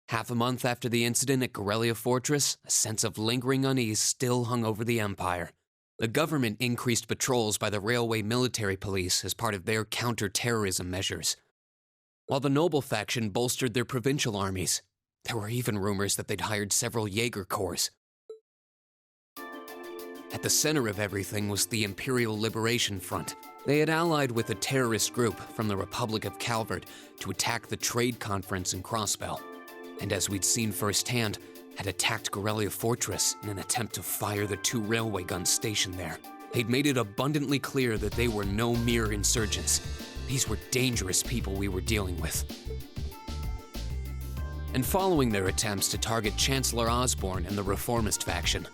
Half a month after the incident at Corellia Fortress, a sense of lingering unease still hung over the Empire. The government increased patrols by the railway military police as part of their counter-terrorism measures, while the noble faction bolstered their provincial armies. There were even rumors that they'd hired several Jaeger corps. At the center of everything was the Imperial Liberation Front. They had allied with a terrorist group from the Republic of Calvert to attack the trade conference in Crossbell, and as we'd seen firsthand, had attacked Corellia Fortress in an attempt to fire the 2 railway guns stationed there. They'd made it abundantly clear that they were no mere insurgents. These were dangerous people we were dealing with. And following their attempts to target Chancellor Osborne and the Reformist faction,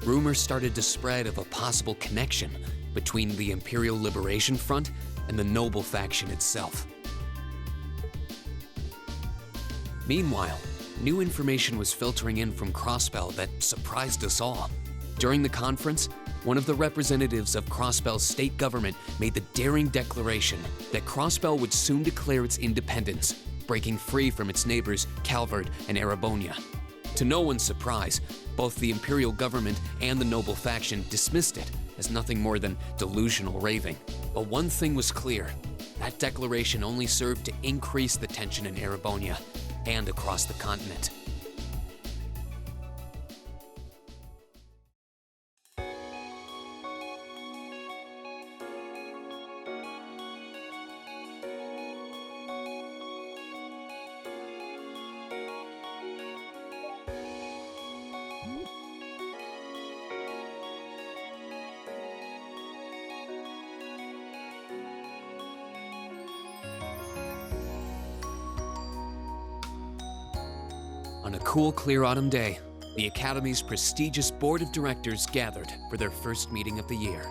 rumors started to spread of a possible connection between the Imperial Liberation Front and the noble faction itself. Meanwhile, new information was filtering in from Crossbell that surprised us all. During the conference, one of the representatives of Crossbell's state government made the daring declaration that Crossbell would soon declare its independence, breaking free from its neighbors Calvert and Erebonia. To no one's surprise, both the Imperial government and the noble faction dismissed it as nothing more than delusional raving. But one thing was clear: that declaration only served to increase the tension in Erebonia and across the continent. On a cool, clear autumn day, the Academy's prestigious board of directors gathered for their first meeting of the year.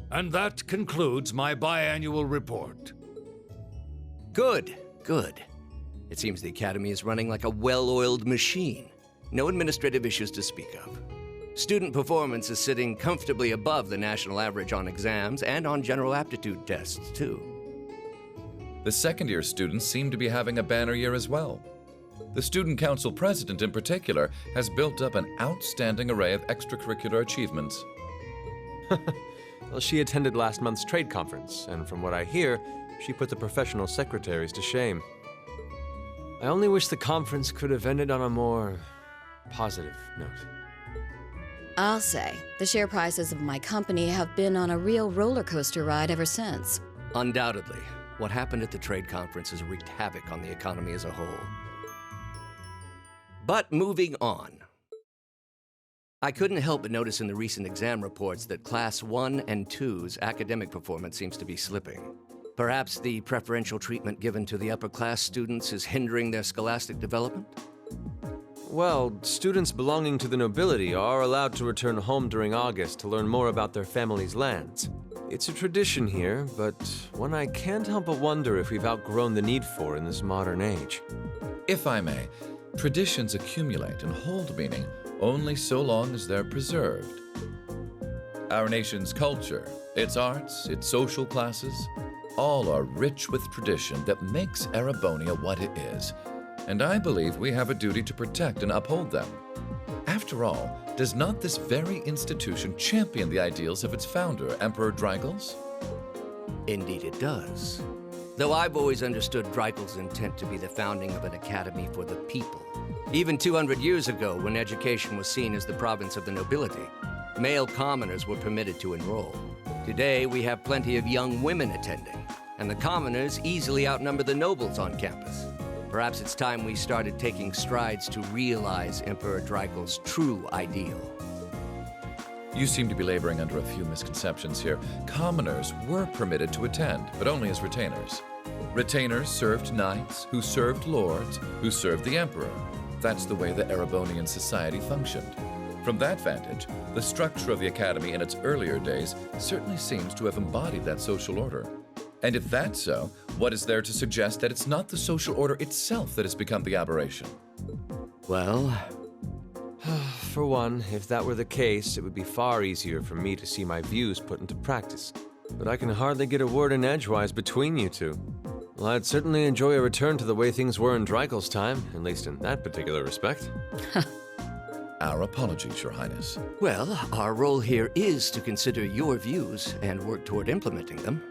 And that concludes my biannual report. Good, good. It seems the Academy is running like a well-oiled machine. No administrative issues to speak of. Student performance is sitting comfortably above the national average on exams and on general aptitude tests, too. The second-year students seem to be having a banner year as well. The Student Council President, in particular, has built up an outstanding array of extracurricular achievements. Well, she attended last month's trade conference, and from what I hear, she put the professional secretaries to shame. I only wish the conference could have ended on a more positive note. I'll say, the share prices of my company have been on a real roller coaster ride ever since. Undoubtedly, what happened at the trade conference has wreaked havoc on the economy as a whole. But moving on. I couldn't help but notice in the recent exam reports that Class 1 and 2's academic performance seems to be slipping. Perhaps the preferential treatment given to the upper-class students is hindering their scholastic development? Well, students belonging to the nobility are allowed to return home during August to learn more about their family's lands. It's a tradition here, but one I can't help but wonder if we've outgrown the need for in this modern age. If I may, traditions accumulate and hold meaning only so long as they're preserved. Our nation's culture, its arts, its social classes, all are rich with tradition that makes Erebonia what it is, and I believe we have a duty to protect and uphold them. After all, does not this very institution champion the ideals of its founder, Emperor Dreigels? Indeed it does. Though I've always understood Dreigel's intent to be the founding of an academy for the people. Even 200 years ago, when education was seen as the province of the nobility, male commoners were permitted to enroll. Today, we have plenty of young women attending, and the commoners easily outnumber the nobles on campus. Perhaps it's time we started taking strides to realize Emperor Dreigel's true ideal. You seem to be laboring under a few misconceptions here. Commoners were permitted to attend, but only as retainers. Retainers served knights, who served lords, who served the emperor. That's the way the Erebonian society functioned. From that vantage, the structure of the Academy in its earlier days certainly seems to have embodied that social order. And if that's so, what is there to suggest that it's not the social order itself that has become the aberration? Well, For one, if that were the case, it would be far easier for me to see my views put into practice. But I can hardly get a word in edgewise between you two. Well, I'd certainly enjoy a return to the way things were in Dreikel's time, at least in that particular respect. Our apologies, Your Highness. well, our role here is to consider your views and work toward implementing them.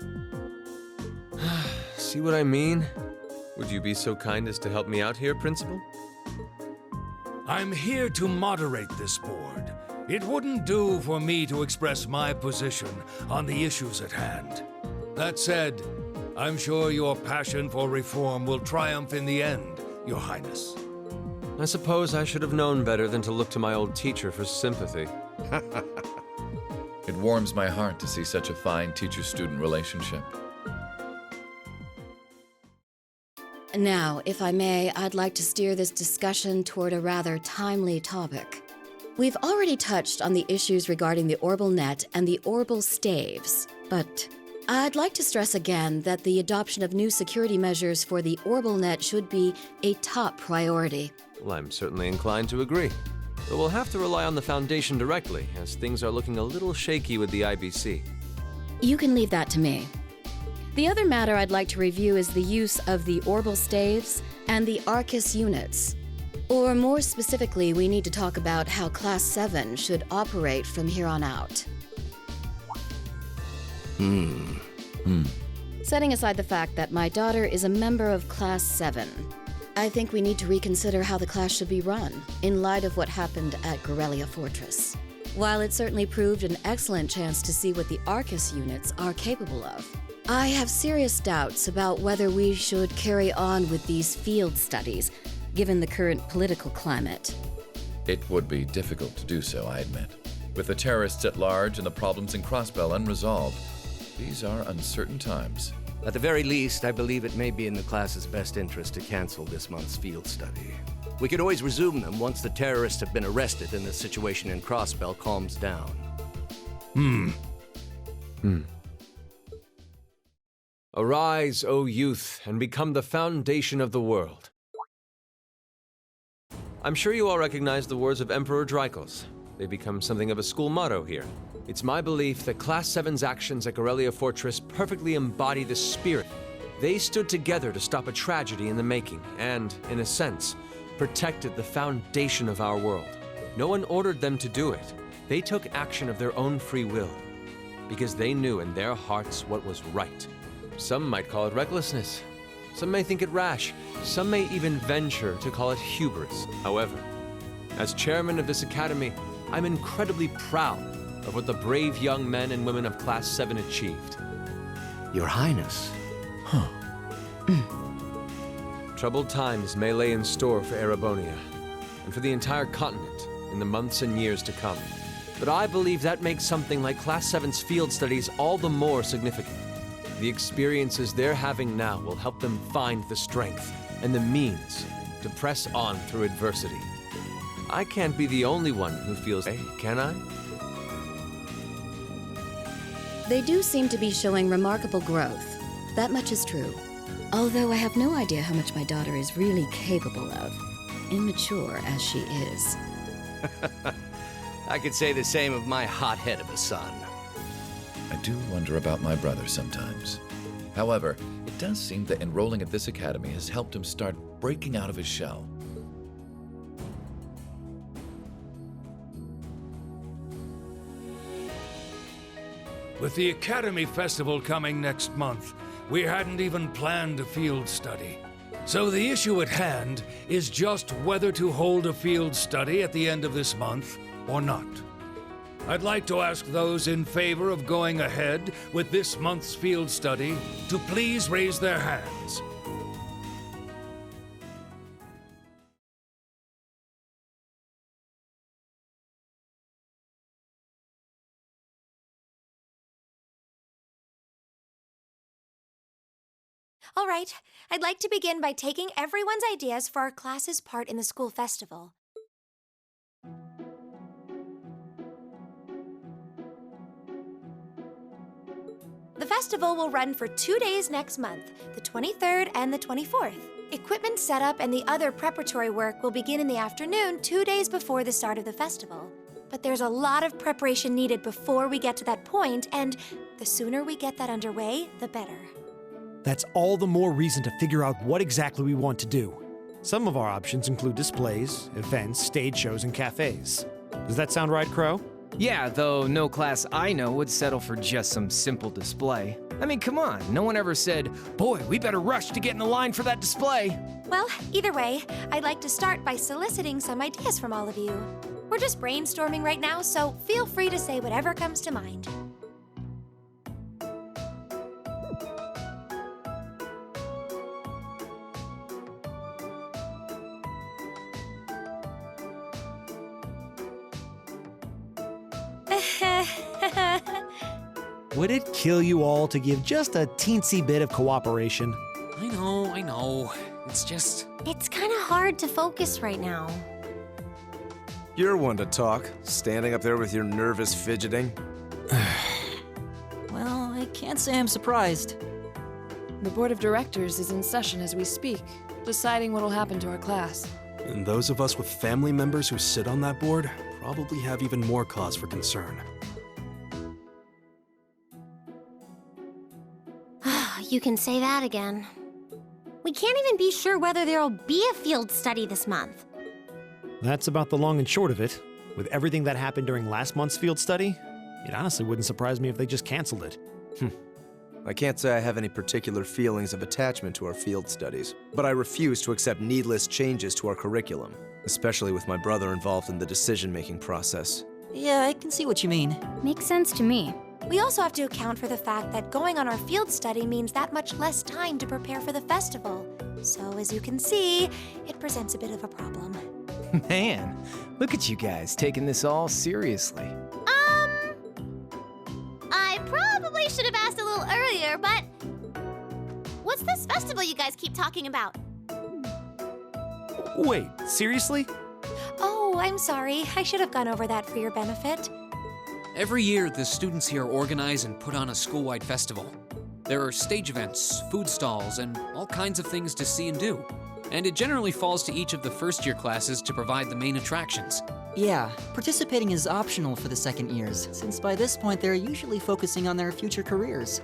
See what I mean? Would you be so kind as to help me out here, Principal? I'm here to moderate this board. It wouldn't do for me to express my position on the issues at hand. That said, I'm sure your passion for reform will triumph in the end, Your Highness. I suppose I should have known better than to look to my old teacher for sympathy. It warms my heart to see such a fine teacher-student relationship. Now, if I may, I'd like to steer this discussion toward a rather timely topic. We've already touched on the issues regarding the Orbal Net and the Orbal Staves, but I'd like to stress again that the adoption of new security measures for the Orbal Net should be a top priority. Well, I'm certainly inclined to agree. But we'll have to rely on the Foundation directly, as things are looking a little shaky with the IBC. You can leave that to me. The other matter I'd like to review is the use of the Orbal Staves and the Arcus units. Or more specifically, we need to talk about how Class 7 should operate from here on out. Setting aside the fact that my daughter is a member of Class 7, I think we need to reconsider how the class should be run, in light of what happened at Gorelia Fortress. While it certainly proved an excellent chance to see what the Arcus units are capable of, I have serious doubts about whether we should carry on with these field studies, given the current political climate. It would be difficult to do so, I admit. With the terrorists at large and the problems in Crossbell unresolved, these are uncertain times. At the very least, I believe it may be in the class's best interest to cancel this month's field study. We could always resume them once the terrorists have been arrested and the situation in Crossbell calms down. Arise, O youth, and become the foundation of the world. I'm sure you all recognize the words of Emperor Dreikel's. They become something of a school motto here. It's my belief that Class 7's actions at Gorelia Fortress perfectly embody the spirit. They stood together to stop a tragedy in the making and, in a sense, protected the foundation of our world. No one ordered them to do it. They took action of their own free will, because they knew in their hearts what was right. Some might call it recklessness. Some may think it rash. Some may even venture to call it hubris. However, as chairman of this academy, I'm incredibly proud of what the brave young men and women of Class 7 achieved. Your Highness. Troubled times may lay in store for Erebonia, and for the entire continent in the months and years to come. But I believe that makes something like Class 7's field studies all the more significant. The experiences they're having now will help them find the strength and the means to press on through adversity. I can't be the only one who feels, hey, can I? They do seem to be showing remarkable growth. That much is true. Although I have no idea how much my daughter is really capable of, immature as she is. I could say the same of my hothead of a son. I do wonder about my brother sometimes. However, it does seem that enrolling at this academy has helped him start breaking out of his shell. With the Academy Festival coming next month, we hadn't even planned a field study. So the issue at hand is just whether to hold a field study at the end of this month or not. I'd like to ask those in favor of going ahead with this month's field study to please raise their hands. All right, I'd like to begin by taking everyone's ideas for our class's part in the school festival. The festival will run for 2 days next month, the 23rd and the 24th. Equipment setup and the other preparatory work will begin in the afternoon 2 days before the start of the festival. But there's a lot of preparation needed before we get to that point, and the sooner we get that underway, the better. That's all the more reason to figure out what exactly we want to do. Some of our options include displays, events, stage shows, and cafes. Does that sound right, Crow? Yeah, though no class I know would settle for just some simple display. I mean, come on, no one ever said, boy, we better rush to get in the line for that display. Well, either way, I'd like to start by soliciting some ideas from all of you. We're just brainstorming right now, so feel free to say whatever comes to mind. Would it kill you all to give just a teensy bit of cooperation? I know. It's just... It's kind of hard to focus right now. You're one to talk, standing up there with your nervous fidgeting. Well, I can't say I'm surprised. The board of directors is in session as we speak, deciding what'll happen to our class. And those of us with family members who sit on that board probably have even more cause for concern. You can say that again. We can't even be sure whether there'll be a field study this month. That's about the long and short of it. With everything that happened during last month's field study, it honestly wouldn't surprise me if they just canceled it. I can't say I have any particular feelings of attachment to our field studies, but I refuse to accept needless changes to our curriculum, especially with my brother involved in the decision-making process. Yeah, I can see what you mean. Makes sense to me. We also have to account for the fact that going on our field study means that much less time to prepare for the festival. So, as you can see, it presents a bit of a problem. Man, look at you guys taking this all seriously. I probably should have asked a little earlier, but what's this festival you guys keep talking about? Wait, seriously? Oh, I'm sorry. I should have gone over that for your benefit. Every year, the students here organize and put on a school-wide festival. There are stage events, food stalls, and all kinds of things to see and do. And it generally falls to each of the first-year classes to provide the main attractions. Yeah, participating is optional for the second years, since by this point they're usually focusing on their future careers.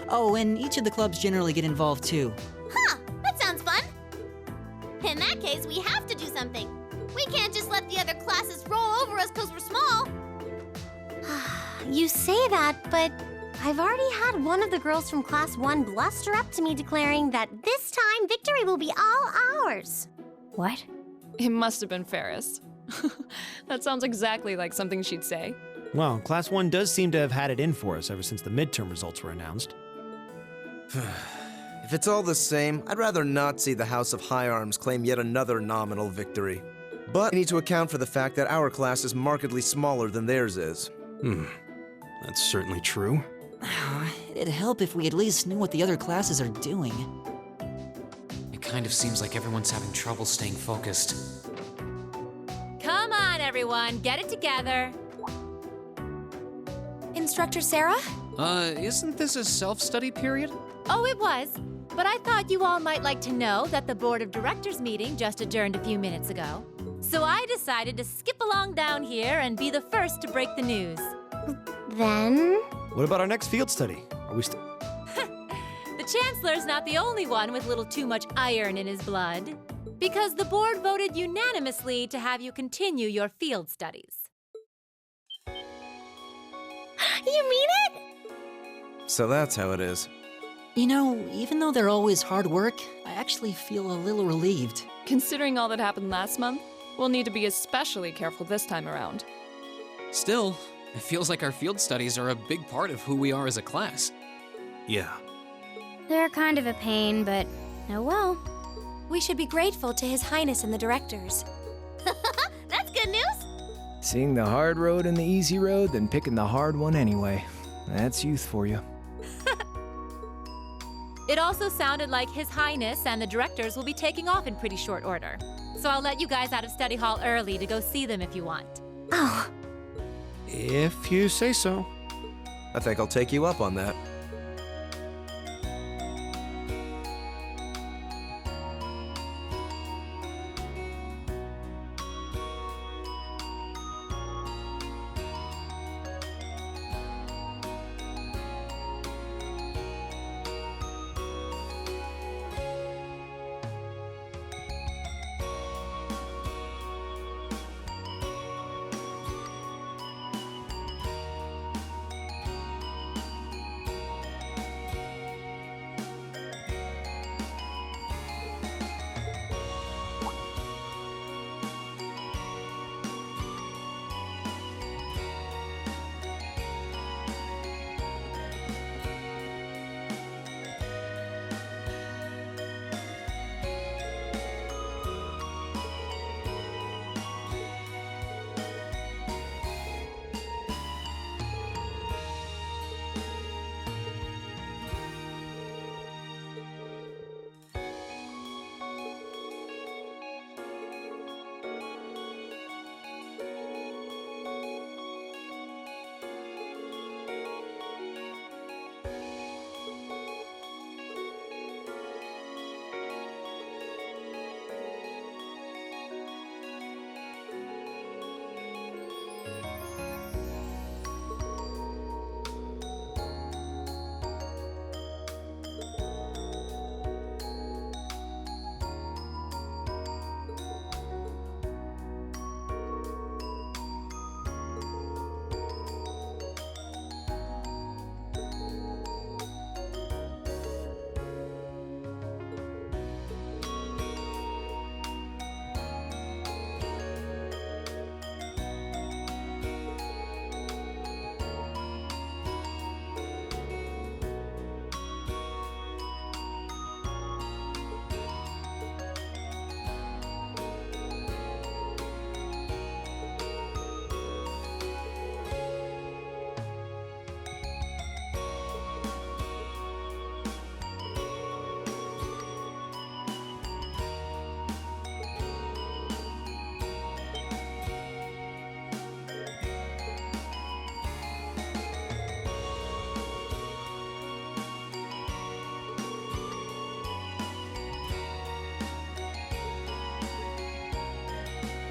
Oh, and each of the clubs generally get involved too. Huh, that sounds fun. In that case, we have to do something. We can't just let the other classes roll over us because we're small. You say that, but I've already had one of the girls from Class 1 bluster up to me declaring that this time victory will be all ours. What? It must have been Ferris. That sounds exactly like something she'd say. Well, Class 1 does seem to have had it in for us ever since the midterm results were announced. If it's all the same, I'd rather not see the House of High Arms claim yet another nominal victory. But we need to account for the fact that our class is markedly smaller than theirs is. That's certainly true. It'd help if we at least knew what the other classes are doing. It kind of seems like everyone's having trouble staying focused. Come on, everyone, get it together. Instructor Sarah? Isn't this a self-study period? Oh, it was. But I thought you all might like to know that the Board of Directors meeting just adjourned a few minutes ago. So I decided to skip along down here and be the first to break the news. Then? What about our next field study? Are we still... The Chancellor's not the only one with little too much iron in his blood, because the board voted unanimously to have you continue your field studies. You mean it? So that's how it is. You know, even though they're always hard work, I actually feel a little relieved. Considering all that happened last month, we'll need to be especially careful this time around. Still, it feels like our field studies are a big part of who we are as a class. Yeah. They're kind of a pain, but oh well. We should be grateful to His Highness and the directors. That's good news. Seeing the hard road and the easy road, then picking the hard one anyway. That's youth for you. It also sounded like His Highness and the directors will be taking off in pretty short order. So I'll let you guys out of study hall early to go see them if you want. Oh, If you say so. I think I'll take you up on that.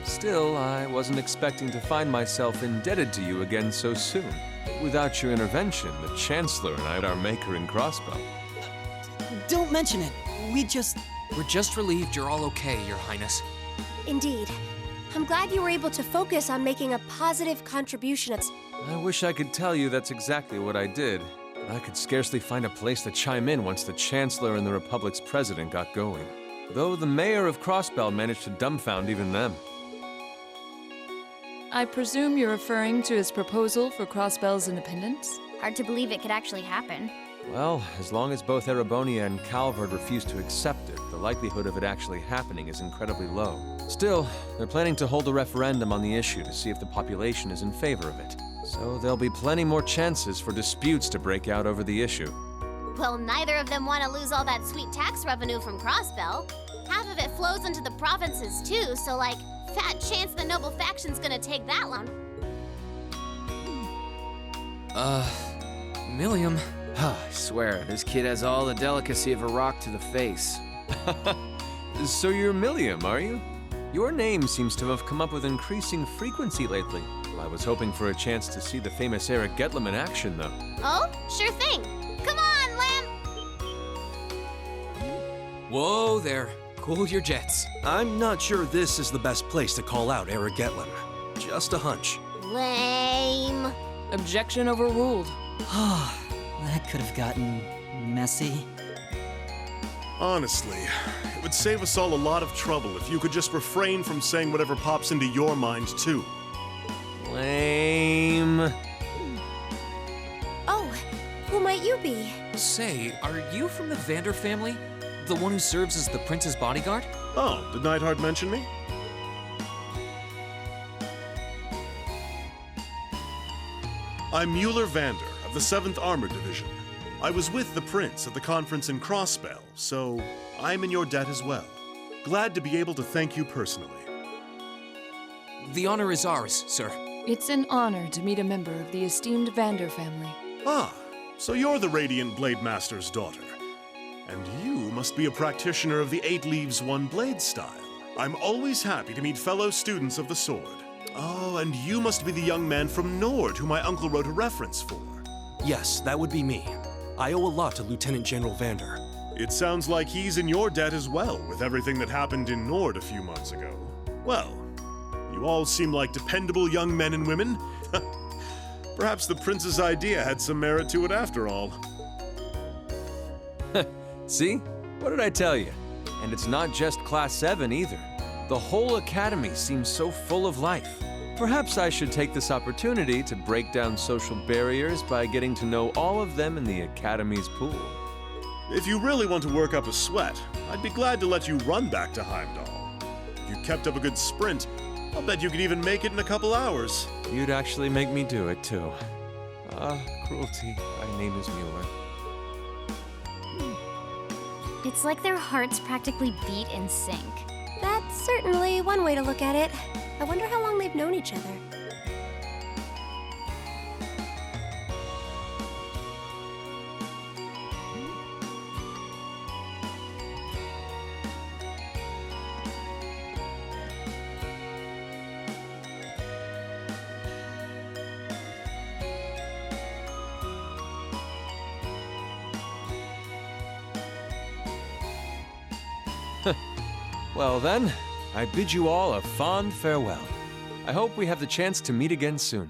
Still, I wasn't expecting to find myself indebted to you again so soon. Without your intervention, the Chancellor and I are maker in Crossbow. Don't mention it. We're just relieved you're all okay, Your Highness. indeed. I'm glad you were able to focus on making a positive contribution. I wish I could tell you that's exactly what I did, but I could scarcely find a place to chime in once the Chancellor and the Republic's president got going. Though the mayor of Crossbell managed to dumbfound even them. I presume you're referring to his proposal for Crossbell's independence? hard to believe it could actually happen. Well, as long as both Erebonia and Calvard refuse to accept it, the likelihood of it actually happening is incredibly low. Still, they're planning to hold a referendum on the issue to see if the population is in favor of it. So there'll be plenty more chances for disputes to break out over the issue. Well, neither of them want to lose all that sweet tax revenue from Crossbell. Half of it flows into the provinces too, so like, fat chance the noble faction's gonna take that loan. Milliam. I swear, this kid has all the delicacy of a rock to the face. So you're Milliam, are you? Your name seems to have come up with increasing frequency lately. I was hoping for a chance to see the famous Eric Getlem in action, though. Oh, sure thing. Come on, Lamb! Whoa there. Cool your jets. I'm not sure this is the best place to call out Eric Getlem. Just a hunch. Lame. Objection overruled. That could have gotten messy. Honestly, it would save us all a lot of trouble if you could just refrain from saying whatever pops into your mind, too. Lame. Oh, who might you be? Say, are you from the Vander family? The one who serves as the prince's bodyguard? Oh, did Neidhart mention me? I'm Mueller Vander of the 7th Armored Division. I was with the Prince at the conference in Crossbell, so I'm in your debt as well. Glad to be able to thank you personally. The honor is ours, sir. It's an honor to meet a member of the esteemed Vander family. Ah, so you're the Radiant Blade Master's daughter. And you must be a practitioner of the Eight Leaves One Blade style. I'm always happy to meet fellow students of the sword. Oh, and you must be the young man from Nord who my uncle wrote a reference for. Yes, that would be me. I owe a lot to Lieutenant General Vander. It sounds like he's in your debt as well, with everything that happened in Nord a few months ago. Well, you all seem like dependable young men and women. Perhaps the Prince's idea had some merit to it after all. See? What did I tell you? And it's not just Class 7 either. The whole academy seems so full of life. Perhaps I should take this opportunity to break down social barriers by getting to know all of them in the academy's pool. If you really want to work up a sweat, I'd be glad to let you run back to Heimdall. If you kept up a good sprint, I'll bet you could even make it in a couple hours. You'd actually make me do it, too. Cruelty. My name is Mueller. It's like their hearts practically beat in sync. That's certainly one way to look at it. I wonder how long they've known each other. Well then, I bid you all a fond farewell. I hope we have the chance to meet again soon.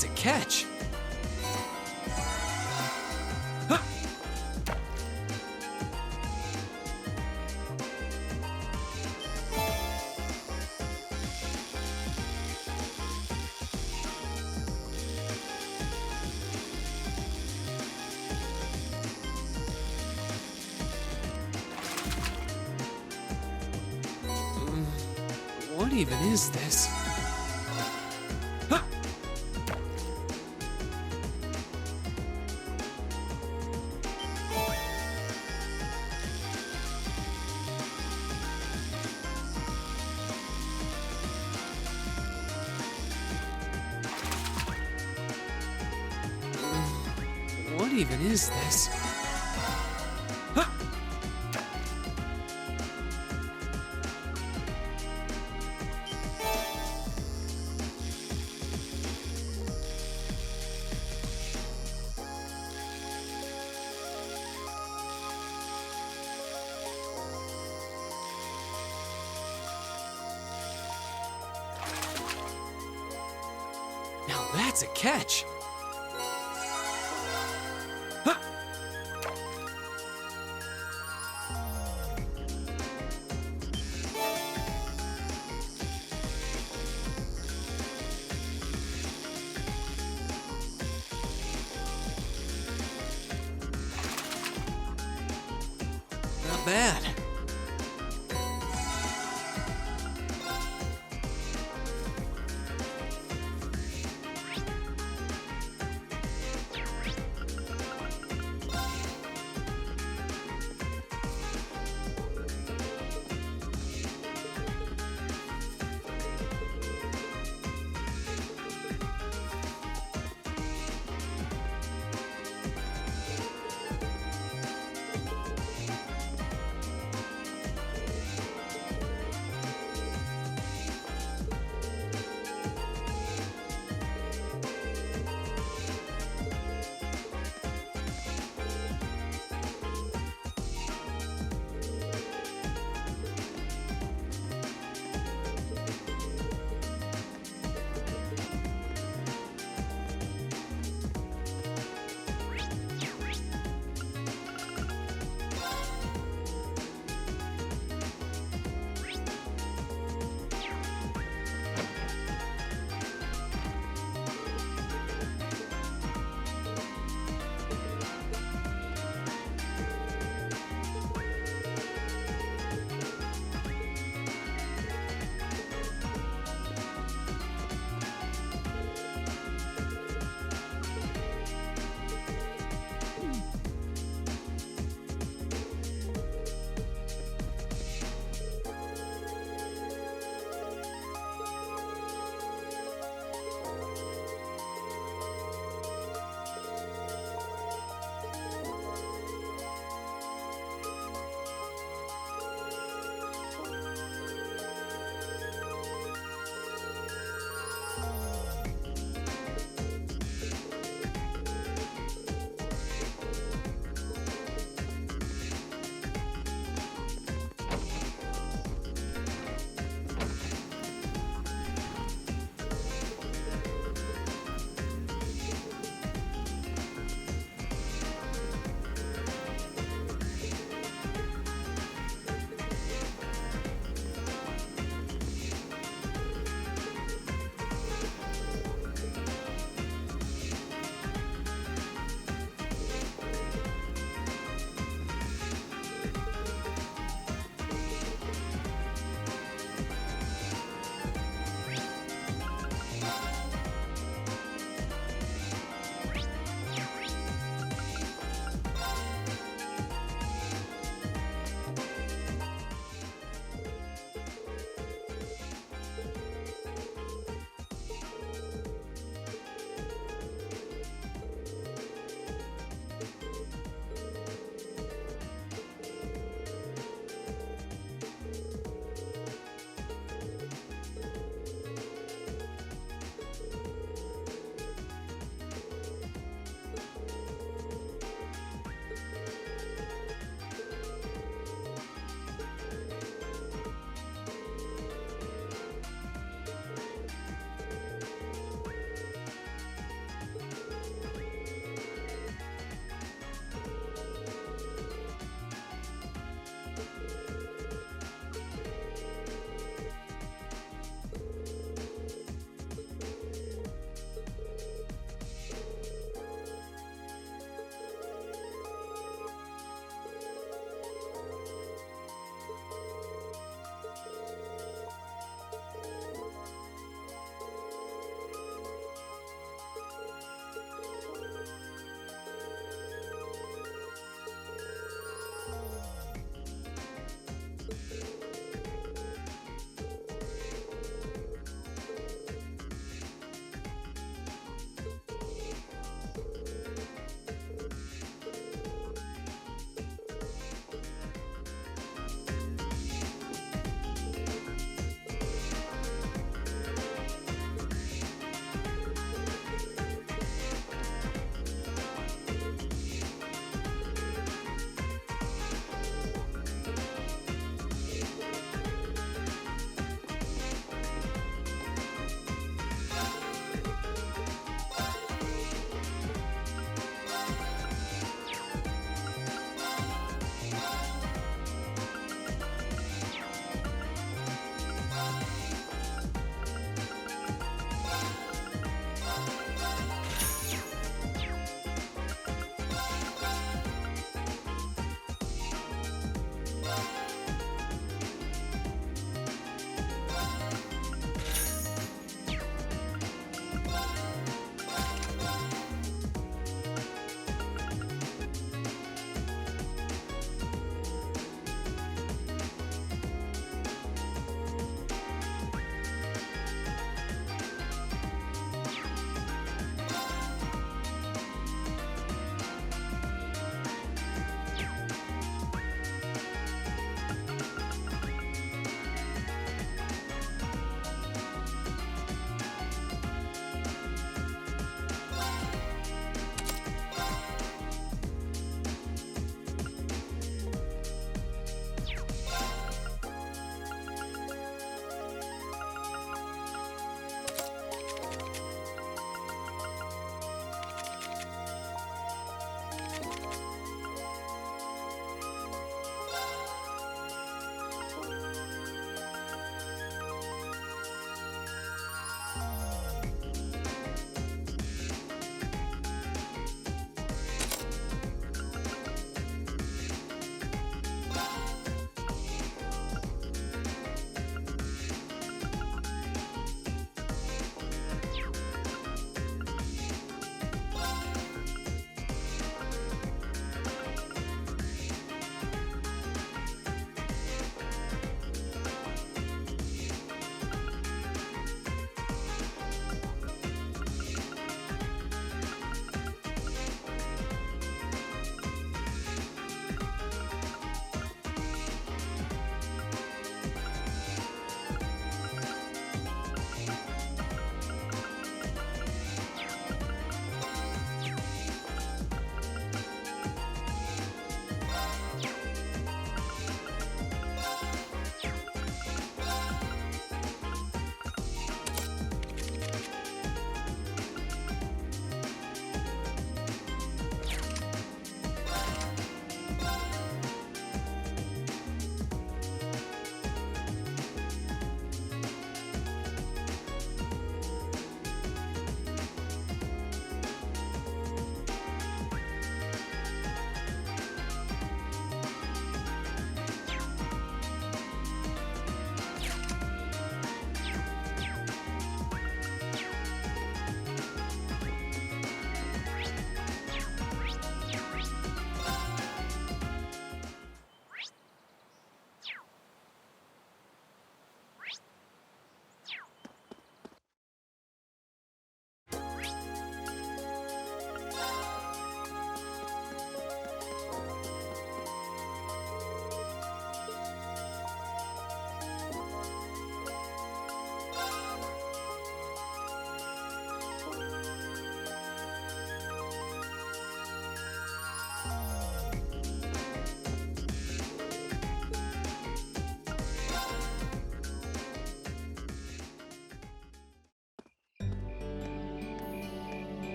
that's a catch. Huh. What even is this? Huh. What even is this? Huh. Now that's a catch. Huh. Not bad.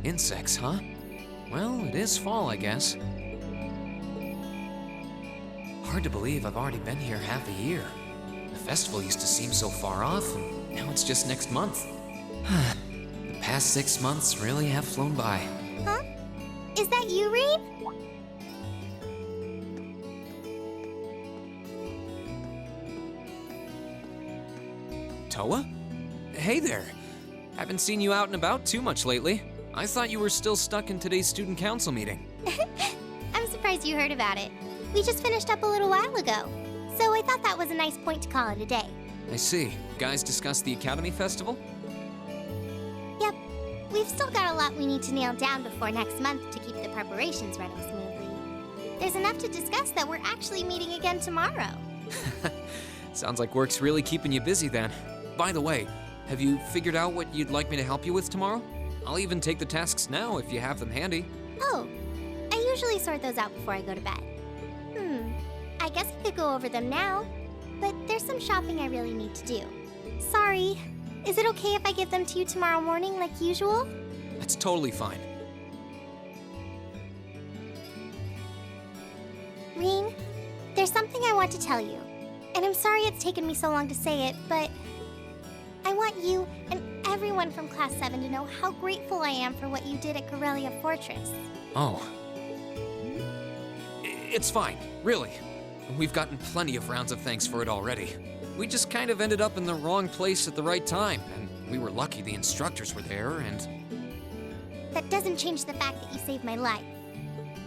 Insects, huh? Well, it is fall, I guess. Hard to believe I've already been here half a year. The festival used to seem so far off, and now it's just next month. The past 6 months really have flown by. Huh? Is that you, Reed? Toa? Hey there. Haven't seen you out and about too much lately. I thought you were still stuck in today's student council meeting. I'm surprised you heard about it. We just finished up a little while ago, so I thought that was a nice point to call it a day. I see. You guys discussed the Academy Festival? Yep. We've still got a lot we need to nail down before next month to keep the preparations running smoothly. There's enough to discuss that we're actually meeting again tomorrow. Sounds like work's really keeping you busy then. By the way, have you figured out what you'd like me to help you with tomorrow? I'll even take the tasks now if you have them handy. Oh, I usually sort those out before I go to bed. I guess I could go over them now, but there's some shopping I really need to do. Sorry. Is it okay if I give them to you tomorrow morning like usual? That's totally fine. Reen, there's something I want to tell you. And I'm sorry it's taken me so long to say it, but I want you and everyone from Class 7 to know how grateful I am for what you did at Gorelia Fortress. Oh. It's fine, really. We've gotten plenty of rounds of thanks for it already. We just kind of ended up in the wrong place at the right time, and we were lucky the instructors were there, and... That doesn't change the fact that you saved my life.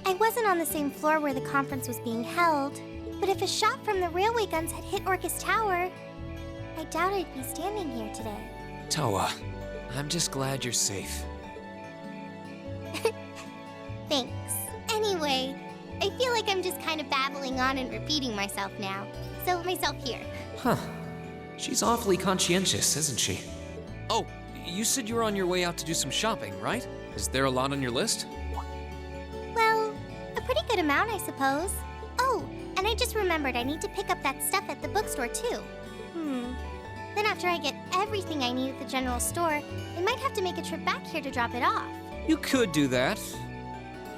I wasn't on the same floor where the conference was being held, but if a shot from the railway guns had hit Orcus Tower, I doubt I'd be standing here today. Toa, I'm just glad you're safe. Thanks. Anyway, I feel like I'm just kind of babbling on and repeating myself now. So, myself here. Huh. She's awfully conscientious, isn't she? Oh, you said you were on your way out to do some shopping, right? Is there a lot on your list? Well, a pretty good amount, I suppose. Oh, and I just remembered I need to pick up that stuff at the bookstore, too. Then after I get everything I need at the general store, I might have to make a trip back here to drop it off. You could do that.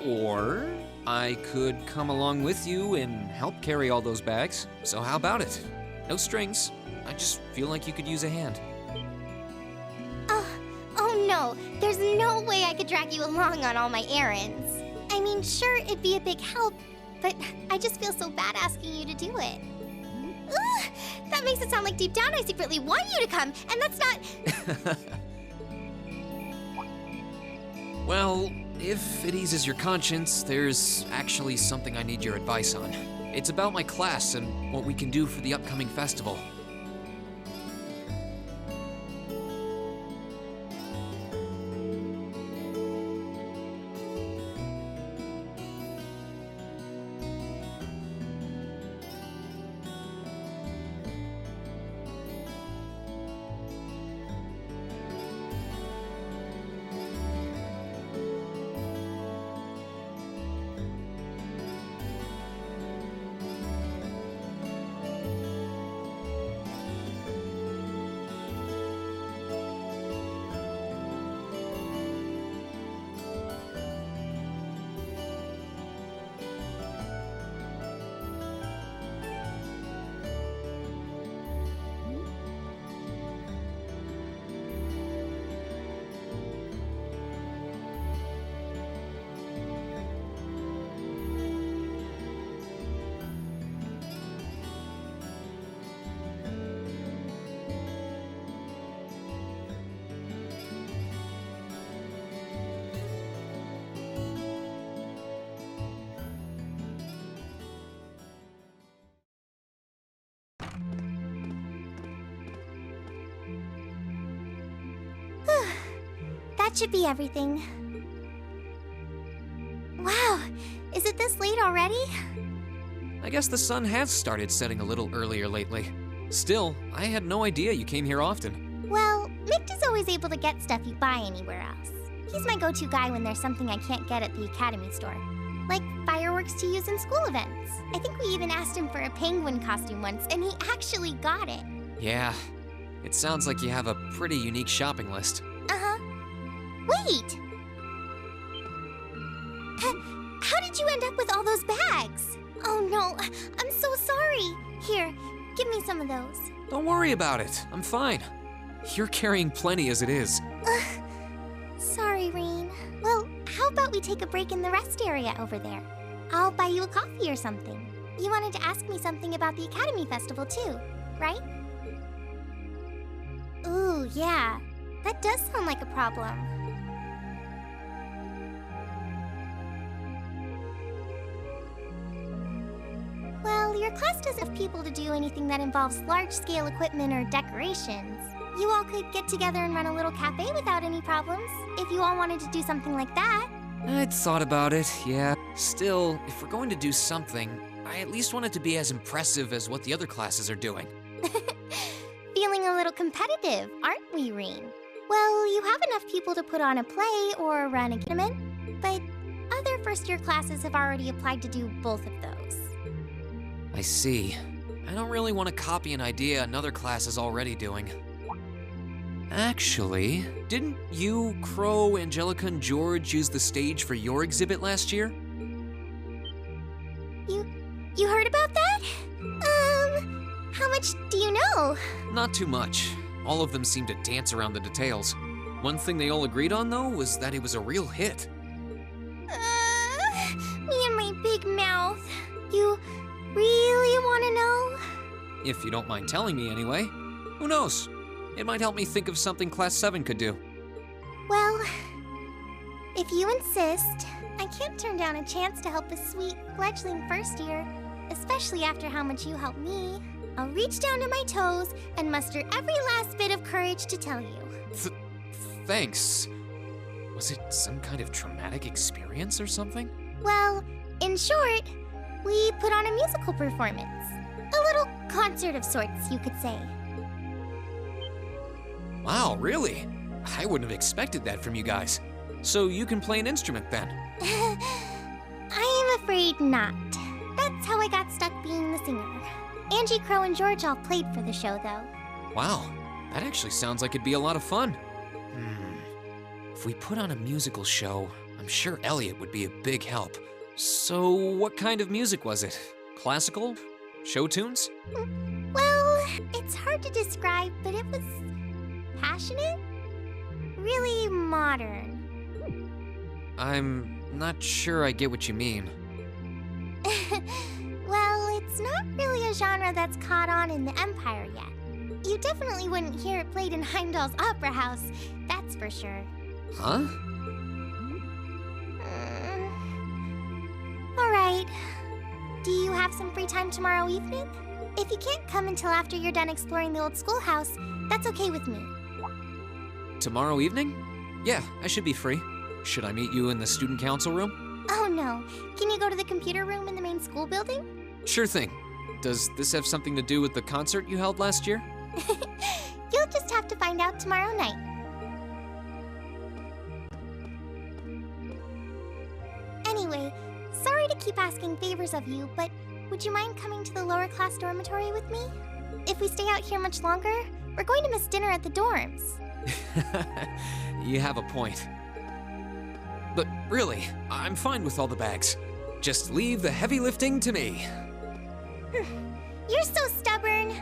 Or I could come along with you and help carry all those bags. So how about it? No strings. I just feel like you could use a hand. Oh no, there's no way I could drag you along on all my errands. I mean, sure, it'd be a big help, but I just feel so bad asking you to do it. Ugh, that makes it sound like deep down I secretly want you to come, and that's not... Well, if it eases your conscience, there's actually something I need your advice on. It's about my class and what we can do for the upcoming festival. That should be everything. Wow, is it this late already? I guess the sun has started setting a little earlier lately. Still, I had no idea you came here often. Well, Mick is always able to get stuff you buy anywhere else. He's my go-to guy when there's something I can't get at the Academy store. Like fireworks to use in school events. I think we even asked him for a penguin costume once, and he actually got it. Yeah, it sounds like you have a pretty unique shopping list. Uh-huh. Wait! How did you end up with all those bags? Oh no, I'm so sorry. Here, give me some of those. Don't worry about it. I'm fine. You're carrying plenty as it is. Sorry, Reen. Well, how about we take a break in the rest area over there? I'll buy you a coffee or something. You wanted to ask me something about the Academy Festival too, right? Ooh, yeah. That does sound like a problem. Well, your class doesn't have people to do anything that involves large-scale equipment or decorations. You all could get together and run a little cafe without any problems, if you all wanted to do something like that. I'd thought about it, yeah. Still, if we're going to do something, I at least want it to be as impressive as what the other classes are doing. Feeling a little competitive, aren't we, Reen? Well, you have enough people to put on a play or run a tournament, but other first-year classes have already applied to do both of those. I see. I don't really want to copy an idea another class is already doing. Actually, didn't you, Crow, Angelica, and George use the stage for your exhibit last year? You heard about that? How much do you know? Not too much. All of them seemed to dance around the details. One thing they all agreed on, though, was that it was a real hit. Me and my big mouth. You really want to know? If you don't mind telling me anyway. Who knows? It might help me think of something Class 7 could do. Well, if you insist, I can't turn down a chance to help a sweet, fledgling first year, especially after how much you helped me. I'll reach down to my toes and muster every last bit of courage to tell you. Thanks. Was it some kind of traumatic experience or something? Well, in short, we put on a musical performance. A little concert of sorts, you could say. Wow, really? I wouldn't have expected that from you guys. So you can play an instrument then? I am afraid not. That's how I got stuck being the singer. Angie, Crow, and George all played for the show, though. Wow, that actually sounds like it'd be a lot of fun. If we put on a musical show, I'm sure Elliot would be a big help. So what kind of music was it? Classical? Show tunes? Well, it's hard to describe, but it was passionate? Really modern. I'm not sure I get what you mean. Well, it's not really a genre that's caught on in the Empire yet. You definitely wouldn't hear it played in Heimdall's Opera House, that's for sure. Huh? All right. Do you have some free time tomorrow evening? If you can't come until after you're done exploring the old schoolhouse, that's okay with me. Tomorrow evening? Yeah, I should be free. Should I meet you in the student council room? Oh no. Can you go to the computer room in the main school building? Sure thing. Does this have something to do with the concert you held last year? You'll just have to find out tomorrow night. Anyway, sorry to keep asking favors of you, but would you mind coming to the lower class dormitory with me? If we stay out here much longer, we're going to miss dinner at the dorms. You have a point. But really, I'm fine with all the bags. Just leave the heavy lifting to me. You're so stubborn.